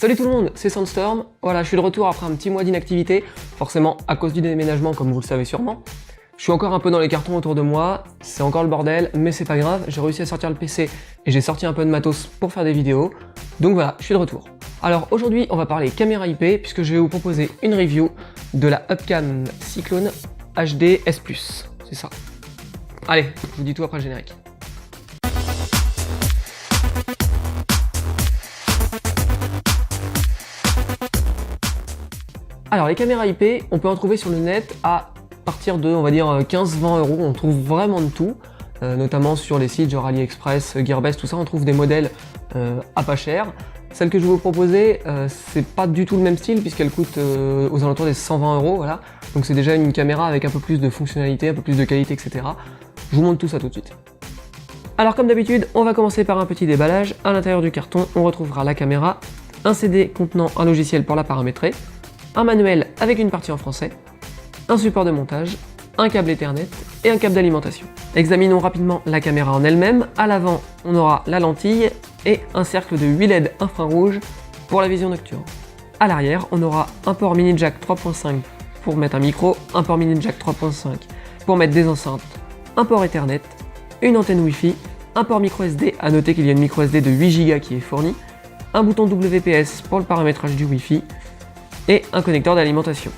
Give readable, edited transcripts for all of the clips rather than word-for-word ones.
Salut tout le monde, c'est Sandstorm. Voilà, je suis de retour après un petit mois d'inactivité, forcément à cause du déménagement comme vous le savez sûrement. Je suis encore un peu dans les cartons autour de moi, c'est encore le bordel, mais c'est pas grave, j'ai réussi à sortir le PC et j'ai sorti un peu de matos pour faire des vidéos. Donc voilà, je suis de retour. Alors aujourd'hui, on va parler caméra IP puisque je vais vous proposer une review de la Upcam Cyclone HD S+. C'est ça. Allez, je vous dis tout après le générique. Alors les caméras IP, on peut en trouver sur le net à partir de, on va dire, 15-20 euros. On trouve vraiment de tout, notamment sur les sites genre AliExpress, Gearbest, tout ça, on trouve des modèles à pas cher. Celle que je vais vous proposer, c'est pas du tout le même style puisqu'elle coûte aux alentours des 120 euros, voilà. Donc c'est déjà une caméra avec un peu plus de fonctionnalité, un peu plus de qualité, etc. Je vous montre tout ça tout de suite. Alors comme d'habitude, on va commencer par un petit déballage. À l'intérieur du carton, on retrouvera la caméra, un CD contenant un logiciel pour la paramétrer, un manuel avec une partie en français, un support de montage, un câble Ethernet et un câble d'alimentation. Examinons rapidement la caméra en elle-même. À l'avant, on aura la lentille et un cercle de 8 LED infrarouge pour la vision nocturne. À l'arrière, on aura un port mini jack 3.5 pour mettre un micro, un port mini jack 3.5 pour mettre des enceintes, un port Ethernet, une antenne Wi-Fi, un port micro SD, à noter qu'il y a une micro SD de 8 Go qui est fourni, un bouton WPS pour le paramétrage du Wi-Fi, et un connecteur d'alimentation.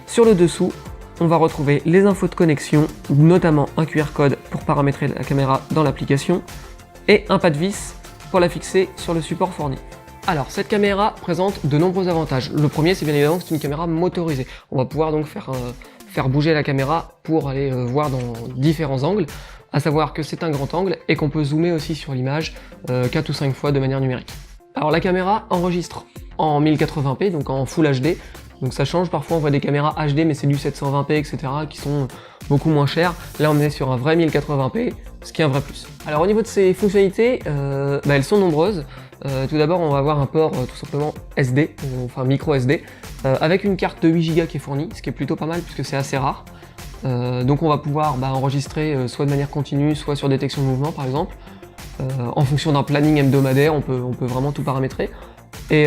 Sur le dessous, on va retrouver les infos de connexion, notamment un QR code pour paramétrer la caméra dans l'application, et un pas de vis pour la fixer sur le support fourni. Alors, cette caméra présente de nombreux avantages. Le premier, c'est bien évidemment que c'est une caméra motorisée. On va pouvoir donc faire bouger la caméra pour aller voir dans différents angles, à savoir que c'est un grand angle et qu'on peut zoomer aussi sur l'image 4 ou 5 fois de manière numérique. Alors la caméra enregistre en 1080p, donc en Full HD, donc ça change, parfois on voit des caméras HD mais c'est du 720p etc. qui sont beaucoup moins chères. Là on est sur un vrai 1080p, ce qui est un vrai plus. Alors au niveau de ces fonctionnalités, elles sont nombreuses. Tout d'abord on va avoir un port tout simplement SD, enfin micro SD, avec une carte de 8 Go qui est fournie, ce qui est plutôt pas mal puisque c'est assez rare. Donc on va pouvoir enregistrer soit de manière continue, soit sur détection de mouvement par exemple. En fonction d'un planning hebdomadaire, on peut vraiment tout paramétrer. Et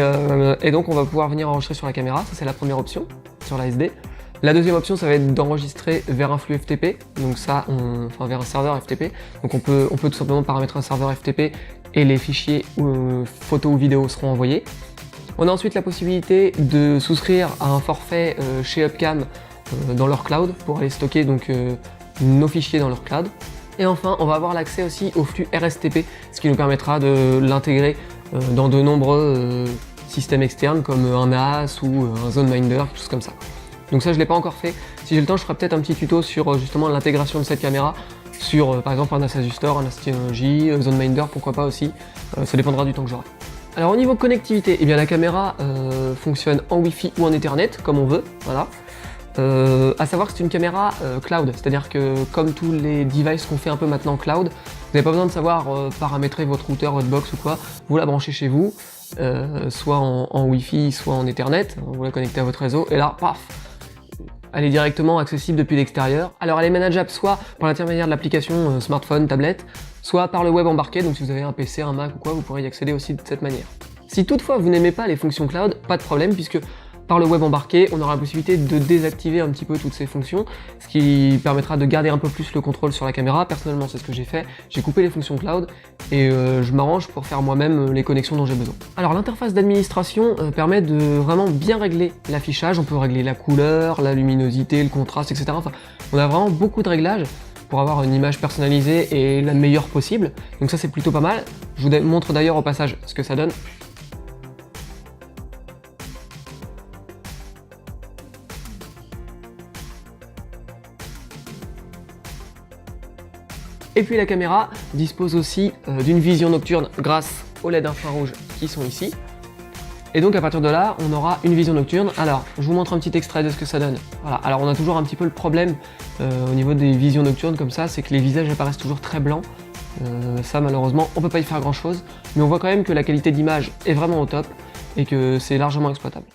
donc on va pouvoir venir enregistrer sur la caméra, ça c'est la première option, sur la SD. La deuxième option, ça va être d'enregistrer vers un flux FTP, donc ça, vers un serveur FTP. Donc on peut tout simplement paramétrer un serveur FTP et les fichiers photos ou vidéos seront envoyés. On a ensuite la possibilité de souscrire à un forfait chez Upcam dans leur cloud pour aller stocker donc, nos fichiers dans leur cloud. Et enfin, on va avoir l'accès aussi au flux RSTP, ce qui nous permettra de l'intégrer dans de nombreux systèmes externes comme un NAS ou un ZoneMinder, quelque chose comme ça. Donc ça, je ne l'ai pas encore fait. Si j'ai le temps, je ferai peut-être un petit tuto sur justement l'intégration de cette caméra sur par exemple un NAS Adjuster, un NAS Synology, ZoneMinder, pourquoi pas aussi. Ça dépendra du temps que j'aurai. Alors au niveau connectivité, la caméra fonctionne en Wi-Fi ou en Ethernet, comme on veut, voilà. À savoir que c'est une caméra cloud, c'est-à-dire que comme tous les devices qu'on fait un peu maintenant cloud, vous n'avez pas besoin de savoir paramétrer votre routeur, votre box ou quoi, vous la branchez chez vous, soit en Wi-Fi, soit en Ethernet, vous la connectez à votre réseau, et là, paf, elle est directement accessible depuis l'extérieur. Alors elle est manageable soit par l'intermédiaire de l'application smartphone, tablette, soit par le web embarqué, donc si vous avez un PC, un Mac ou quoi, vous pourrez y accéder aussi de cette manière. Si toutefois vous n'aimez pas les fonctions cloud, pas de problème, puisque par le web embarqué, on aura la possibilité de désactiver un petit peu toutes ces fonctions, ce qui permettra de garder un peu plus le contrôle sur la caméra. Personnellement, c'est ce que j'ai fait. J'ai coupé les fonctions cloud et je m'arrange pour faire moi-même les connexions dont j'ai besoin. Alors l'interface d'administration permet de vraiment bien régler l'affichage. On peut régler la couleur, la luminosité, le contraste, etc. Enfin, on a vraiment beaucoup de réglages pour avoir une image personnalisée et la meilleure possible. Donc ça, c'est plutôt pas mal. Je vous montre d'ailleurs au passage ce que ça donne. Et puis la caméra dispose aussi d'une vision nocturne grâce aux LED infrarouges qui sont ici. Et donc à partir de là, on aura une vision nocturne. Alors, je vous montre un petit extrait de ce que ça donne. Voilà. Alors on a toujours un petit peu le problème au niveau des visions nocturnes comme ça, c'est que les visages apparaissent toujours très blancs. Ça malheureusement, on peut pas y faire grand chose. Mais on voit quand même que la qualité d'image est vraiment au top et que c'est largement exploitable.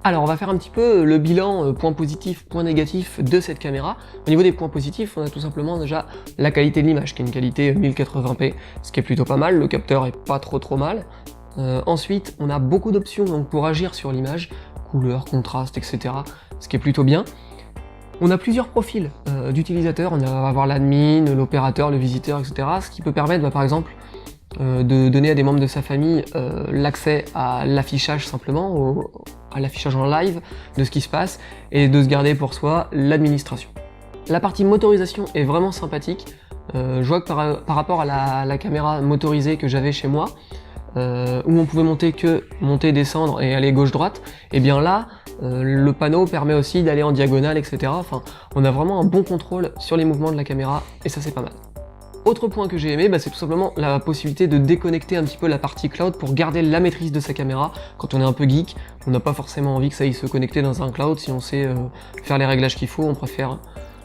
Alors on va faire un petit peu le bilan point positif, point négatif de cette caméra. Au niveau des points positifs, on a tout simplement déjà la qualité de l'image, qui est une qualité 1080p, ce qui est plutôt pas mal, le capteur est pas trop mal. Ensuite, on a beaucoup d'options donc, pour agir sur l'image, couleur, contraste, etc. Ce qui est plutôt bien. On a plusieurs profils d'utilisateurs, on va avoir l'admin, l'opérateur, le visiteur, etc. Ce qui peut permettre par exemple de donner à des membres de sa famille l'accès à l'affichage simplement, à l'affichage en live de ce qui se passe, et de se garder pour soi l'administration. La partie motorisation est vraiment sympathique. Je vois que par rapport à la caméra motorisée que j'avais chez moi, où on pouvait monter, descendre et aller gauche-droite, et bien là, le panneau permet aussi d'aller en diagonale, etc. Enfin, on a vraiment un bon contrôle sur les mouvements de la caméra, et ça c'est pas mal. Autre point que j'ai aimé, c'est tout simplement la possibilité de déconnecter un petit peu la partie cloud pour garder la maîtrise de sa caméra. Quand on est un peu geek, on n'a pas forcément envie que ça aille se connecter dans un cloud. Si on sait faire les réglages qu'il faut, on préfère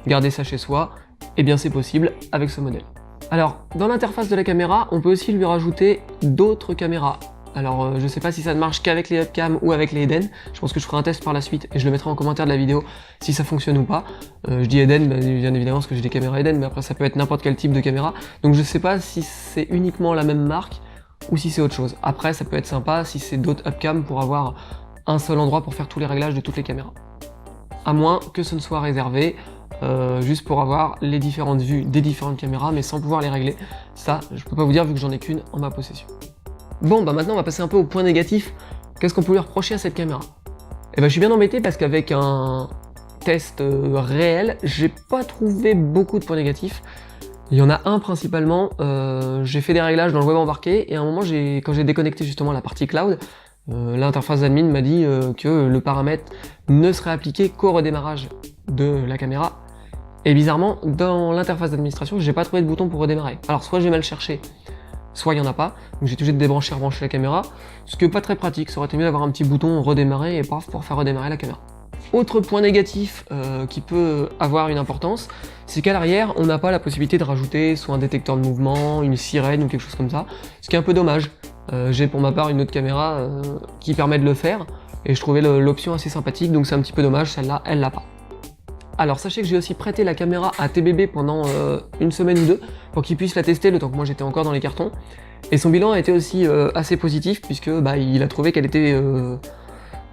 garder ça chez soi. Et bien c'est possible avec ce modèle. Alors, dans l'interface de la caméra, on peut aussi lui rajouter d'autres caméras. Alors, je sais pas si ça ne marche qu'avec les webcams ou avec les Eden. Je pense que je ferai un test par la suite et je le mettrai en commentaire de la vidéo si ça fonctionne ou pas. Je dis Eden, bien évidemment, parce que j'ai des caméras Eden, mais après ça peut être n'importe quel type de caméra. Donc je sais pas si c'est uniquement la même marque ou si c'est autre chose. Après, ça peut être sympa si c'est d'autres webcams pour avoir un seul endroit pour faire tous les réglages de toutes les caméras. À moins que ce ne soit réservé, juste pour avoir les différentes vues des différentes caméras, mais sans pouvoir les régler. Ça, je peux pas vous dire vu que j'en ai qu'une en ma possession. Bon, maintenant on va passer un peu au point négatif. Qu'est-ce qu'on peut lui reprocher à cette caméra? Et je suis bien embêté parce qu'avec un test réel, j'ai pas trouvé beaucoup de points négatifs. Il y en a un principalement, j'ai fait des réglages dans le web embarqué, et à un moment, quand j'ai déconnecté justement la partie cloud, l'interface admin m'a dit que le paramètre ne serait appliqué qu'au redémarrage de la caméra. Et bizarrement, dans l'interface d'administration, j'ai pas trouvé de bouton pour redémarrer. Alors soit j'ai mal cherché, soit il n'y en a pas, donc j'ai obligé de débrancher et rebrancher la caméra, ce qui n'est pas très pratique. Ça aurait été mieux d'avoir un petit bouton redémarrer et paf pour faire redémarrer la caméra. Autre point négatif qui peut avoir une importance, c'est qu'à l'arrière, on n'a pas la possibilité de rajouter soit un détecteur de mouvement, une sirène ou quelque chose comme ça, ce qui est un peu dommage. J'ai pour ma part une autre caméra qui permet de le faire, et je trouvais l'option assez sympathique, donc c'est un petit peu dommage, celle-là, elle l'a pas. Alors sachez que j'ai aussi prêté la caméra à TBB pendant une semaine ou deux, pour qu'il puisse la tester le temps que moi j'étais encore dans les cartons, et son bilan a été aussi assez positif, puisque il a trouvé qu'elle était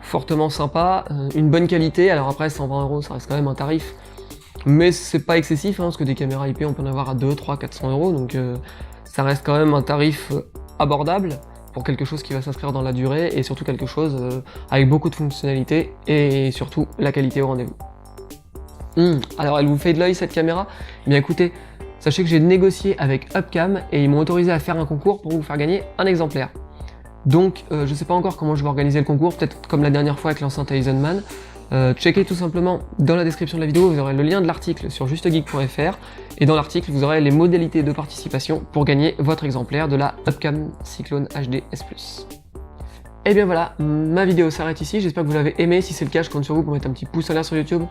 fortement sympa, une bonne qualité. Alors après 120 € ça reste quand même un tarif, mais c'est pas excessif, parce que des caméras IP on peut en avoir à 2, 3, 400 €, donc ça reste quand même un tarif abordable pour quelque chose qui va s'inscrire dans la durée, et surtout quelque chose avec beaucoup de fonctionnalités, et surtout la qualité au rendez-vous. Alors elle vous fait de l'œil cette caméra? Eh bien écoutez, sachez que j'ai négocié avec Upcam, et ils m'ont autorisé à faire un concours pour vous faire gagner un exemplaire. Donc je sais pas encore comment je vais organiser le concours, peut-être comme la dernière fois avec l'enceinte Eisenman. Checkez tout simplement dans la description de la vidéo, vous aurez le lien de l'article sur justegeek.fr, et dans l'article vous aurez les modalités de participation pour gagner votre exemplaire de la Upcam Cyclone HD S+. Et bien voilà, ma vidéo s'arrête ici, j'espère que vous l'avez aimé. Si c'est le cas, je compte sur vous pour mettre un petit pouce en l'air sur YouTube.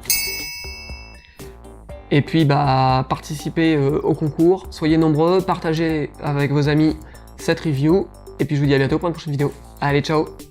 Et puis participez au concours, soyez nombreux, partagez avec vos amis cette review, et puis je vous dis à bientôt pour une prochaine vidéo. Allez, ciao!